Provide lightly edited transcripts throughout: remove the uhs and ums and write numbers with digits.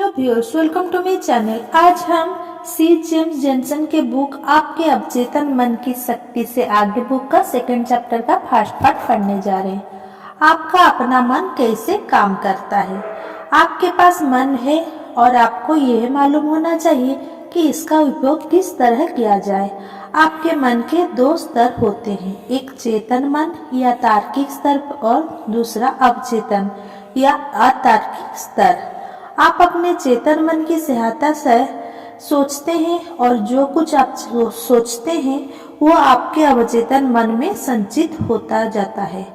Hello viewers, welcome to my channel. आज हम C James Jensen के बुक आपके अवचेतन मन की शक्ति से आगे बुक का सेकंड चैप्टर का फर्स्ट पार्ट पढ़ने जा रहे हैं। आपका अपना मन कैसे काम करता है। आपके पास मन है और आपको यह मालूम होना चाहिए कि इसका उपयोग किस तरह किया जाए। आपके मन के दो स्तर होते हैं, एक चेतन मन या तार्किक स्तर और दूसरा अवचेतन या अतार्किक स्तर। आप अपने चेतन मन की सहायता से सोचते हैं और जो कुछ आप सोचते हैं वो आपके अवचेतन मन में संचित होता जाता है।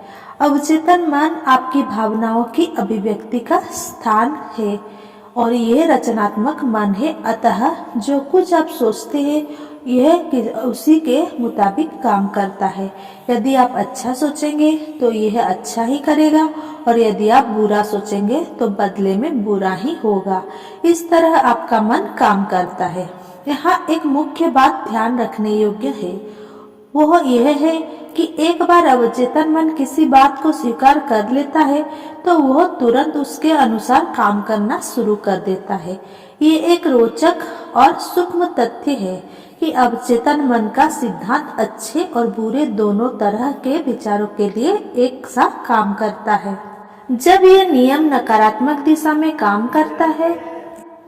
अवचेतन मन आपकी भावनाओं की अभिव्यक्ति का स्थान है और यह रचनात्मक मन है। अतः जो कुछ आप सोचते हैं यह उसी के मुताबिक काम करता है। यदि आप अच्छा सोचेंगे तो यह अच्छा ही करेगा और यदि आप बुरा सोचेंगे तो बदले में बुरा ही होगा। इस तरह आपका मन काम करता है। यहाँ एक मुख्य बात ध्यान रखने योग्य है, वह यह है कि एक बार अवचेतन मन किसी बात को स्वीकार कर लेता है तो वह तुरंत उसके अनुसार काम करना शुरू कर देता है। ये एक रोचक और सूक्ष्म तथ्य है कि अवचेतन मन का सिद्धांत अच्छे और बुरे दोनों तरह के विचारों के लिए एक सा काम करता है। जब यह नियम नकारात्मक दिशा में काम करता है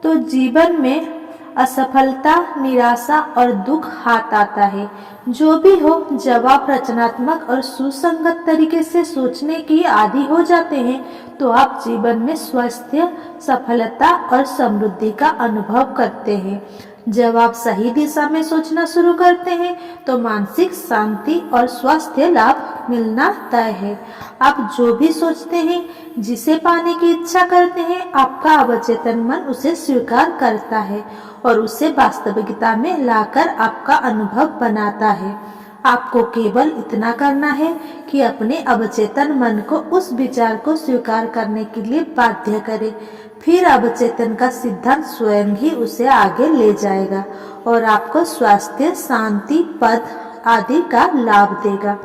तो जीवन में असफलता, निराशा और दुख हाथ आता है। जो भी हो, जब आप रचनात्मक और सुसंगत तरीके से सोचने की आदी हो जाते हैं तो आप जीवन में स्वास्थ्य, सफलता और समृद्धि का अनुभव करते हैं। जब आप सही दिशा में सोचना शुरू करते हैं तो मानसिक शांति और स्वास्थ्य लाभ मिलना तय है। आप जो भी सोचते हैं, जिसे पाने की इच्छा करते हैं, आपका अवचेतन मन उसे स्वीकार करता है और उसे वास्तविकता में लाकर आपका अनुभव बनाता है। आपको केवल इतना करना है कि अपने अवचेतन मन को उस विचार को स्वीकार करने के लिए बाध्य करें। फिर अवचेतन का सिद्धांत स्वयं ही उसे आगे ले जाएगा और आपको स्वास्थ्य, शांति, पद आदि का लाभ देगा।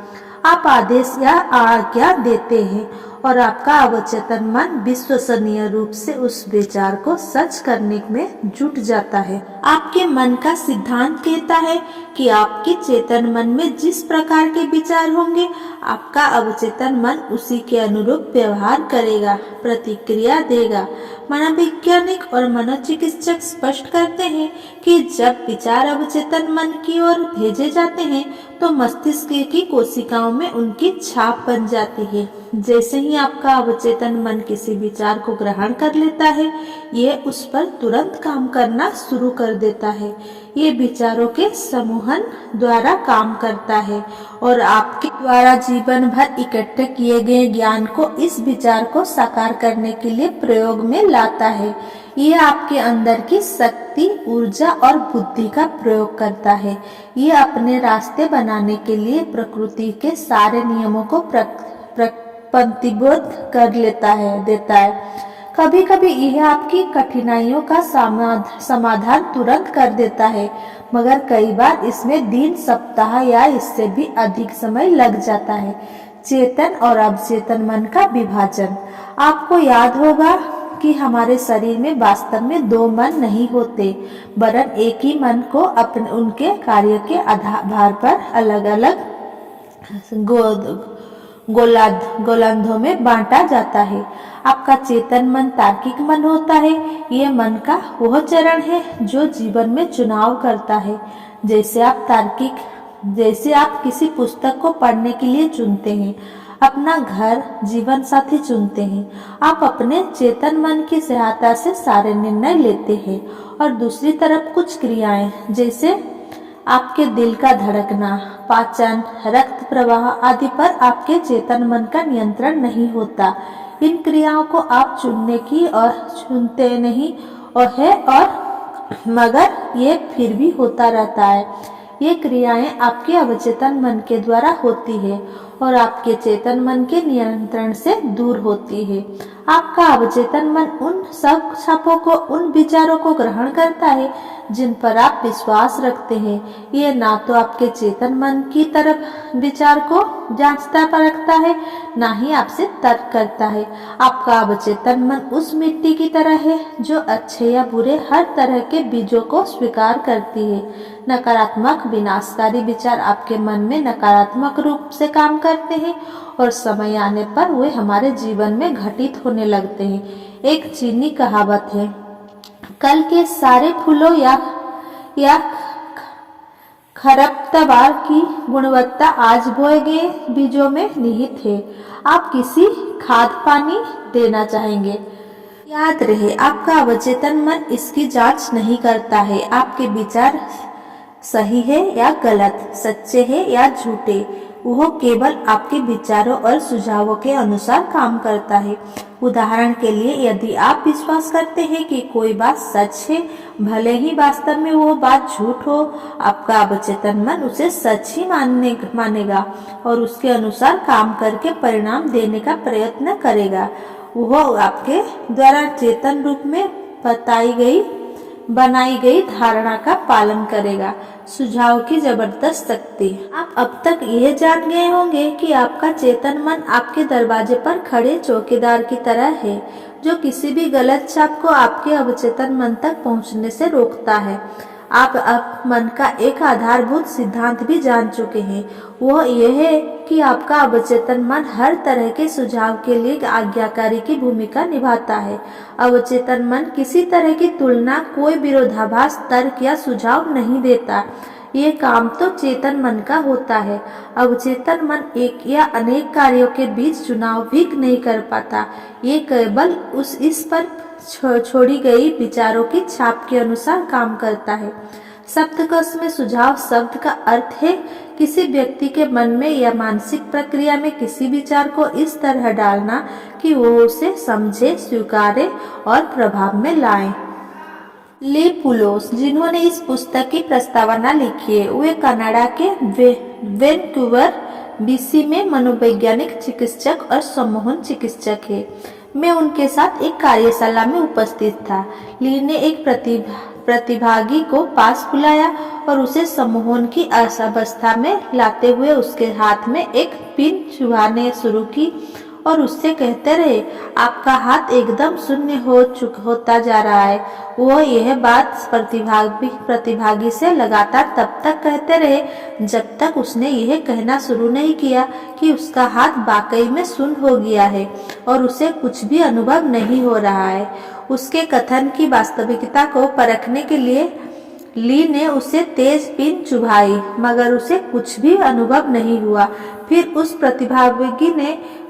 आप आदेश या आज्ञा देते हैं और आपका अवचेतन मन विश्वसनीय रूप से उस विचार को सच करने में जुट जाता है। आपके मन का सिद्धांत कहता है कि आपके चेतन मन में जिस प्रकार के विचार होंगे, आपका अवचेतन मन उसी के अनुरूप व्यवहार करेगा, प्रतिक्रिया देगा। मनोवैज्ञानिक और मनोचिकित्सक स्पष्ट करते हैं कि जब विचार अवचेतन मन की ओर भेजे जाते हैं तो मस्तिष्क की कोशिकाओं में उनकी छाप बन जाती है। जैसे ही आपका अवचेतन मन किसी विचार को ग्रहण कर लेता है, ये उस पर तुरंत काम करना शुरू कर देता है। ये विचारों के समूहन द्वारा काम करता है और आपके द्वारा जीवन भर इकट्ठे किए गए ज्ञान को इस विचार को साकार करने के लिए प्रयोग में लाता है। ये आपके अंदर की शक्ति, ऊर्जा और बुद्धि का प्रयोग करता है। ये अपने रास्ते बनाने के लिए प्रकृति के सारे नियमों को पंक्तिबद्ध कर देता है। कभी कभी यह आपकी कठिनाइयों का समाधान तुरंत कर देता है, मगर कई बार इसमें दिन, सप्ताह या इससे भी अधिक समय लग जाता है। चेतन और अवचेतन मन का विभाजन। आपको याद होगा कि हमारे शरीर में वास्तव में दो मन नहीं होते, वरन एक ही मन को अपने उनके कार्य के आधार पर अलग अलग गोलार्धों में बांटा जाता है। आपका चेतन मन तार्किक मन होता है। ये मन का वह चरण है जो जीवन में चुनाव करता है। जैसे आप किसी पुस्तक को पढ़ने के लिए चुनते हैं, अपना घर, जीवन साथी चुनते हैं, आप अपने चेतन मन की सहायता से सारे निर्णय लेते हैं। और दूसरी तरफ कुछ क्रियाएं, जैसे आपके दिल का धड़कना, पाचन, रक्त प्रवाह आदि पर आपके चेतन मन का नियंत्रण नहीं होता। इन क्रियाओं को आप चुनते नहीं मगर ये फिर भी होता रहता है। ये क्रियाएं आपके अवचेतन मन के द्वारा होती है और आपके चेतन मन के नियंत्रण से दूर होती है। आपका अवचेतन मन उन सब छापों को, उन विचारों को ग्रहण करता है जिन पर आप विश्वास रखते हैं। ये ना तो आपके चेतन मन की तरफ विचार को जांचता परखता है, ना ही आपसे तर्क करता है। आपका अवचेतन मन उस मिट्टी की तरह है जो अच्छे या बुरे हर तरह के बीजों को स्वीकार करती है। नकारात्मक विनाशकारी विचार आपके मन में नकारात्मक रूप से काम करते हैं और समय आने पर वे हमारे जीवन में घटित होने लगते हैं। एक चीनी कहावत है, कल के सारे फूलों या खरपतवार की गुणवत्ता आज बोए गए बीजों में निहित है। आप किसी खाद पानी देना चाहेंगे, याद रहे आपका अवचेतन मन इसकी जांच नहीं करता है। आपके विचार सही है या गलत, सच्चे हैं या झूठे, वह केवल आपके विचारों और सुझावों के अनुसार काम करता है। उदाहरण के लिए, यदि आप विश्वास करते हैं कि कोई बात सच है, भले ही वास्तव में वो बात झूठ हो, आपका अवचेतन मन उसे सच ही मानेगा और उसके अनुसार काम करके परिणाम देने का प्रयत्न करेगा। वह आपके द्वारा चेतन रूप में बनाई गई धारणा का पालन करेगा। सुझाव की जबरदस्त शक्ति। आप अब तक यह जान गए होंगे कि आपका चेतन मन आपके दरवाजे पर खड़े चौकीदार की तरह है, जो किसी भी गलत छाप को आपके अवचेतन मन तक पहुंचने से रोकता है। आप अब मन का एक आधारभूत सिद्धांत भी जान चुके हैं, वह यह है कि आपका अवचेतन मन हर तरह के सुझाव के लिए आज्ञाकारी की भूमिका निभाता है। अवचेतन मन किसी तरह की तुलना, कोई विरोधाभास, तर्क या सुझाव नहीं देता। ये काम तो चेतन मन का होता है। अवचेतन मन एक या अनेक कार्यों के बीच चुनाव भी नहीं कर पाता। ये केवल इस पर छोड़ी गई विचारों की छाप के अनुसार काम करता है। सप्तकोश में सुझाव शब्द का अर्थ है किसी व्यक्ति के मन में या मानसिक प्रक्रिया में किसी विचार को इस तरह डालना कि वो उसे समझे, स्वीकारे और प्रभाव में लाए। ली पुलोस, जिन्होंने इस पुस्तक की प्रस्तावना लिखी है, वे कनाडा के वैनकूवर बीसी में मनोवैज्ञानिक चिकित्सक और सम्मोहन चिकित्सक है। मैं उनके साथ एक कार्यशाला में उपस्थित था। ली ने एक प्रतिभागी को पास बुलाया और उसे सम्मोहन की अवस्था में लाते हुए उसके हाथ में एक पिन चुभाने शुरू की और उससे कहते रहे, आपका हाथ एकदम शून्य होता जा रहा है। वो यह बात प्रतिभागी से लगातार तब तक कहते रहे जब तक उसने यह कहना शुरू नहीं किया कि उसका हाथ वाकई में शून्य हो गया है और उसे कुछ भी अनुभव नहीं हो रहा है। उसके कथन की वास्तविकता को परखने के लिए ली ने उसे तेज पिन चुभाई, मगर उसे कुछ भी अनुभव नहीं हुआ। फिर उस प्रतिभागी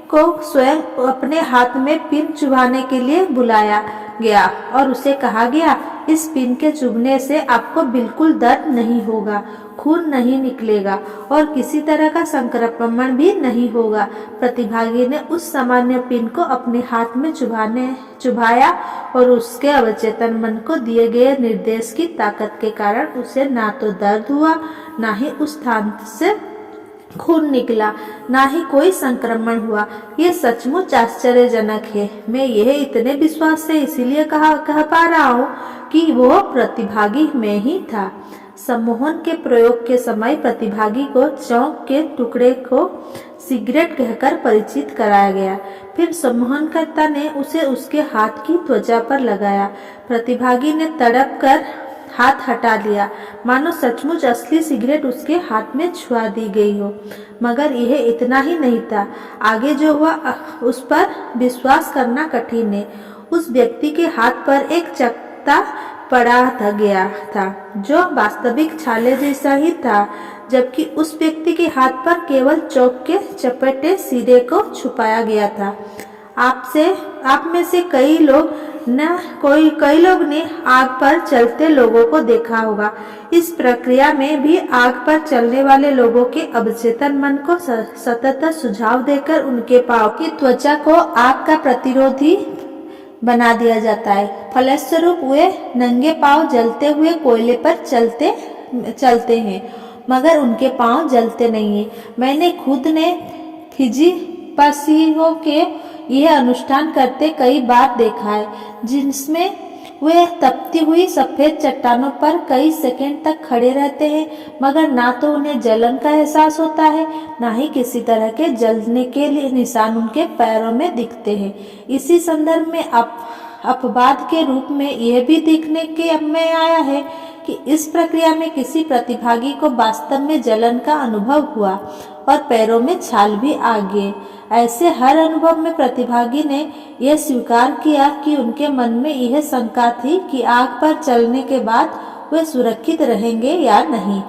को स्वयं अपने हाथ में पिन चुभाने के लिए बुलाया गया और उसे कहा गया, इस पिन के चुभने से आपको बिल्कुल दर्द नहीं होगा, खून नहीं निकलेगा और किसी तरह का संक्रमण भी नहीं होगा। प्रतिभागी ने उस सामान्य पिन को अपने हाथ में चुभाया और उसके अवचेतन मन को दिए गए निर्देश की ताकत के कारण उसे ना तो दर्द हुआ, ना ही उस स्थान से खून निकला, ना ही कोई संक्रमण हुआ। ये सचमुच आश्चर्यजनक है। मैं यह इतने विश्वास से इसीलिए कह पा रहा हूँ कि वो प्रतिभागी मैं ही था। सम्मोहन के प्रयोग के समय प्रतिभागी को चौक के टुकड़े को सिगरेट कहकर परिचित कराया गया। फिर सम्मोहनकर्ता ने उसे उसके हाथ की त्वचा पर लगाया। प्रतिभागी ने तड़प कर हाथ हटा लिया, मानो सचमुच असली सिगरेट उसके हाथ में छुआ दी गई हो। मगर यह इतना ही नहीं था, आगे जो हुआ उस पर विश्वास करना कठिन है। उस व्यक्ति के हाथ पर एक चकत्ता पड़ा गया था जो वास्तविक छाले जैसा ही था, जबकि उस व्यक्ति के हाथ पर केवल चौक के चपटे सिरे को छुपाया गया था। आप में से कई लोग ने आग पर चलते लोगों को देखा होगा। इस प्रक्रिया में भी आग पर चलने वाले लोगों के अवचेतन मन को सतत सुझाव देकर उनके पांव की त्वचा को आग का प्रतिरोधी बना दिया जाता है। फलस्वरूप वे नंगे पांव जलते हुए कोयले पर चलते हैं, मगर उनके पांव जलते नहीं है। मैंने खुद ने फिजी पसियों के यह अनुष्ठान करते कई बार देखा है, जिसमें वे तपती हुई सफेद चट्टानों पर कई सेकंड तक खड़े रहते हैं, मगर ना तो उन्हें जलन का एहसास होता है, ना ही किसी तरह के जलने के लिए निशान उनके पैरों में दिखते हैं। इसी संदर्भ में अपवाद के रूप में यह भी देखने के में आया है कि इस प्रक्रिया में किसी प्रतिभागी को वास्तव में जलन का अनुभव हुआ और पैरों में छाल भी आ गए। ऐसे हर अनुभव में प्रतिभागी ने यह स्वीकार किया कि उनके मन में यह शंका थी कि आग पर चलने के बाद वे सुरक्षित रहेंगे या नहीं।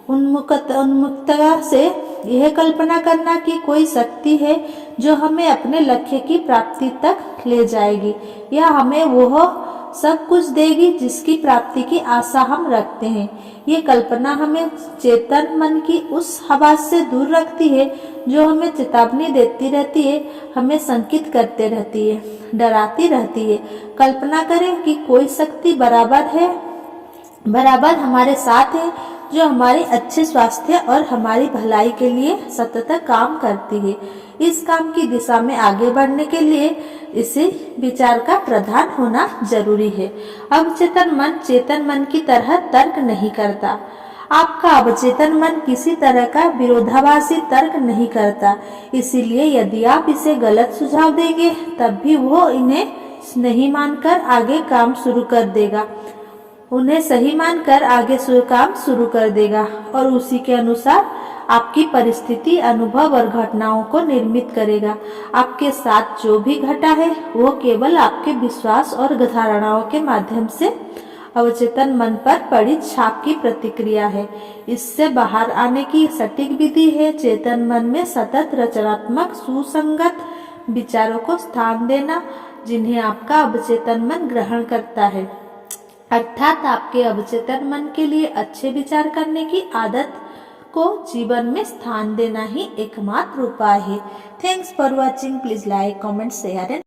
उन्मुक्तता से यह कल्पना करना कि कोई शक्ति है जो हमें अपने लक्ष्य की प्राप्ति तक ले जाएगी या हमें वह सब कुछ देगी जिसकी प्राप्ति की आशा हम रखते हैं। ये कल्पना हमें चेतन मन की उस हवास से दूर रखती है जो हमें चेतावनी देती रहती है, हमें संकित करते रहती है, डराती रहती है। कल्पना करें कि कोई शक्ति बराबर हमारे साथ है, जो हमारे अच्छे स्वास्थ्य और हमारी भलाई के लिए सतत काम करती है। इस काम की दिशा में आगे बढ़ने के लिए इसी विचार का प्रधान होना जरूरी है। अवचेतन मन चेतन मन की तरह तर्क नहीं करता। आपका अवचेतन मन किसी तरह का विरोधाभासी तर्क नहीं करता, इसीलिए यदि आप इसे गलत सुझाव देंगे तब भी वो इन्हें नहीं मानकर आगे काम शुरू कर देगा, उन्हें सही मानकर आगे काम शुरू कर देगा और उसी के अनुसार आपकी परिस्थिति, अनुभव और घटनाओं को निर्मित करेगा। आपके साथ जो भी घटा है वो केवल आपके विश्वास और धारणाओं के माध्यम से अवचेतन मन पर पड़ी छाप की प्रतिक्रिया है। इससे बाहर आने की सटीक विधि है चेतन मन में सतत रचनात्मक सुसंगत विचारों को स्थान देना, जिन्हें आपका अवचेतन मन ग्रहण करता है। अर्थात आपके अवचेतन मन के लिए अच्छे विचार करने की आदत को जीवन में स्थान देना ही एकमात्र उपाय है। Thanks for watching. Please like, comment, share and